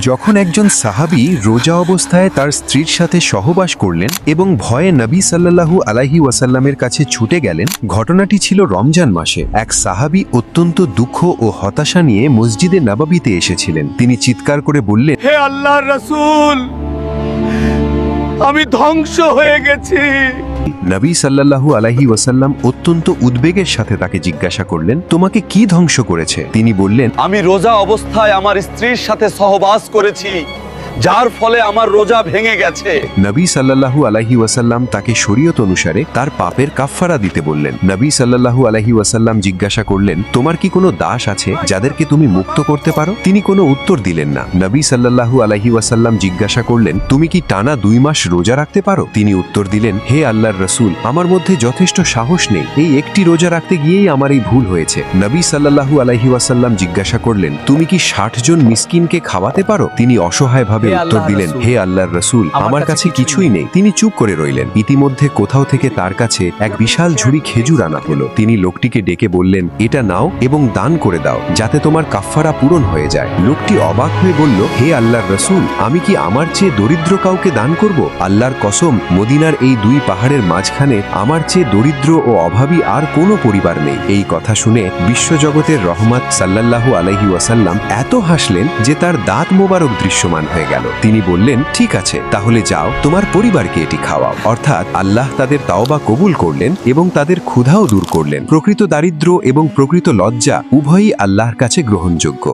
যখন একজন সাহাবী রোজা অবস্থায় তার স্ত্রীর সাথে সহবাস করলেন এবং ভয়ে নবী সাল্লাল্লাহু আলাইহি ওয়াসাল্লামের কাছে ছুটে গেলেন, ঘটনাটি ছিল রমজান মাসে। এক সাহাবী অত্যন্ত দুঃখ ও হতাশা নিয়ে মসজিদে নববীতে এসেছিলেন। তিনি চিৎকার করে বললেন, হে আল্লাহর রাসূল, আমি ধ্বংস হয়ে গেছি। নবী সাল্লাল্লাহু আলাইহি ওয়াসাল্লাম অত্যন্ত উদ্বেগের সাথে তাকে জিজ্ঞাসা করলেন, তোমাকে কি ধ্বংস করেছে? তিনি বললেন, আমি রোজা অবস্থায় আমার স্ত্রীর সাথে সহবাস করেছি, যার ফলে আমার রোজা ভেঙে গেছে। নবী সাল্লাল্লাহু আলাইহি ওয়াসাল্লাম তাকে শরীয়ত অনুসারে তার পাপের কাফফারা দিতে বললেন। নবী সাল্লাল্লাহু আলাইহি ওয়াসাল্লাম জিজ্ঞাসা করলেন, তোমার কি কোনো দাস আছে যাদেরকে তুমি মুক্ত করতে পারো? তিনি কোনো উত্তর দিলেন না। নবী সাল্লাল্লাহু আলাইহি ওয়াসাল্লাম জিজ্ঞাসা করলেন, তুমি কি টানা 2 মাস রোজা রাখতে পারো? তিনি উত্তর দিলেন, হে আল্লাহর রাসূল, আমার মধ্যে যথেষ্ট সাহস নেই, এই একটি রোজা রাখতে গিয়েই আমার এই ভুল হয়েছে। নবী সাল্লাল্লাহু আলাইহি ওয়াসাল্লাম জিজ্ঞাসা করলেন, তুমি কি 60 জন মিসকিনকে খাওয়াতে পারো? তিনি অসহায়ভাবে উত্তর দিলেন, হে আল্লাহর রাসূল, আমার কাছে কিছুই নেই। তিনি চুপ করে রইলেন। ইতিমধ্যে কোথাও থেকে তার কাছে এক বিশাল ঝুড়ি খেজুর আনা হলো। তিনি লোকটিকে ডেকে বললেন, এটা নাও এবং দান করে দাও, যাতে তোমার কাফফারা পূরণ হয়ে যায়। লোকটি অবাক হয়ে বলল, হে আল্লাহর রাসূল, আমি কি আমার চেয়ে দরিদ্র কাউকে দান করব? আল্লাহর কসম, মদিনার এই 2 পাহাড়ের মাঝখানে আমার চেয়ে দরিদ্র ও অভাবী আর কোনো পরিবার নেই। এই কথা শুনে বিশ্বজগতের রহমত সাল্লাল্লাহু আলাইহি ওয়াসাল্লাম এত হাসলেন যে তার দাঁত মোবারক দৃশ্যমান হয়ে গেল। তিনি বললেন, ঠিক আছে, তাহলে যাও, তোমার পরিবারকে এটি খাওয়াও। অর্থাৎ আল্লাহ তাদের তাওবা কবুল করলেন এবং তাদের ক্ষুধাও দূর করলেন। প্রকৃত দারিদ্র্য এবং প্রকৃত লজ্জা উভয়ই আল্লাহর কাছে গ্রহণযোগ্য।